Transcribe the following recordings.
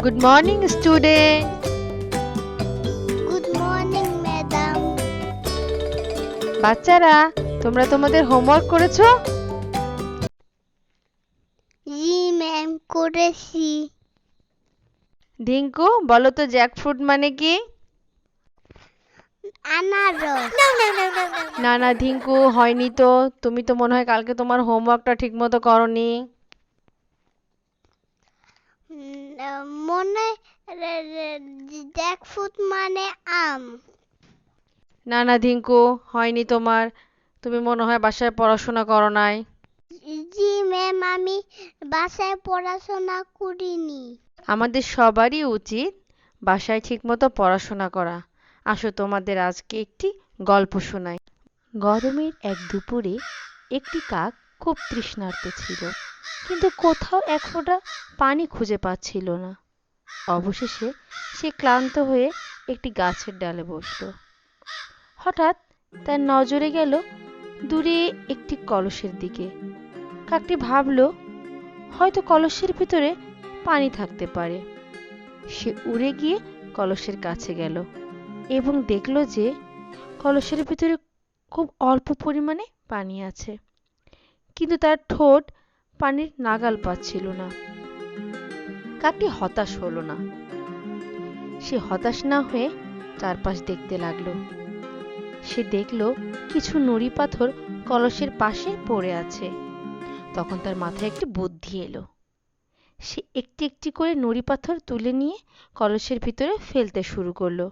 Good morning student. Good morning madam. বাচ্চারা, তোমরা তোমাদের হোমওয়ার্ক করেছো? জি ম্যাম, করেছি। ধিঙ্কু, বলো তো জ্যাকফ্রুট মানে কি? আনারস। না না ধিঙ্কু, হয়নি তো। তুমি তো মনে হয় কালকে তোমার হোমওয়ার্কটা ঠিকমতো করোনি। মনে জ্যাকফ্রুট মানে আম। না না ধিঙ্কু, হয়নি তোমার। তুমি মনে হয় বাসায় পড়াশোনা করো নাই। জি ম্যাম, আমি বাসায় পড়াশোনা করিনি। আমাদের সবারই উচিত বাসায় ঠিকমতো পড়াশোনা করা। আসো তোমাদের আজকে একটি গল্প শোনাই। গরমের এক দুপুরে একটি কাক খুব তৃষ্ণার্ত ছিল, কিন্তু কোথাও এক ফোঁটা পানি খুঁজে পাচ্ছিল না। অবশেষে সে ক্লান্ত হয়ে একটি গাছের ডালে বসল। হঠাৎ তার নজরে গেল দূরে একটি কলসের দিকে। কাকটি ভাবল, হয়তো কলসের ভিতরে পানি থাকতে পারে। সে উড়ে গিয়ে কলসের কাছে গেল এবং দেখল যে কলসের ভিতরে খুব অল্প পরিমাণে পানি আছে, কিন্তু তার ঠোঁট পানির নাগাল পাচ্ছিল না। কাকটি হতাশ হলো না। সে হতাশ না হয়ে চারপাশ দেখতে লাগলো। সে দেখল কিছু নুড়ি পাথর কলসের পাশে পড়ে আছে। তখন তার মাথায় একটি বুদ্ধি এলো। সে একটি একটি করে নুড়ি পাথর তুলে নিয়ে কলসের ভিতরে ফেলতে শুরু করলো।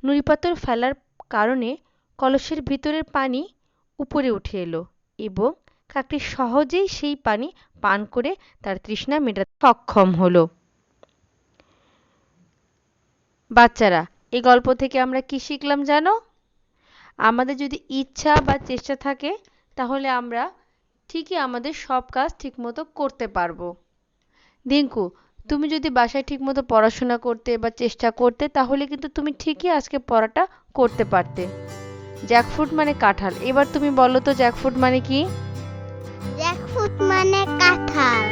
নুড়ি পাথর ফেলার কারণে কলসের ভিতরের পানি উপরে উঠে এলো এবং কাকটি সহজেই সেই পানি পান করে তার তৃষ্ণা মেটাতে সক্ষম হলো। বাচ্চারা, এই গল্প থেকে আমরা কি শিখলাম জানো? আমাদের যদি ইচ্ছা বা চেষ্টা থাকে তাহলে আমরা ঠিকই আমাদের সব কাজ ঠিকমতো করতে পারবো। দিঙ্কু, তুমি যদি বাসায় ঠিকমতো পড়াশোনা করতে বা চেষ্টা করতে তাহলে কিন্তু তুমি ঠিকই আজকে পড়াটা করতে পারতে। জ্যাকফ্রুট মানে কাঁঠাল। এবার তুমি বলো তো জ্যাকফ্রুট মানে কি? জ্যাকফ্রুট মানে কাঁঠাল।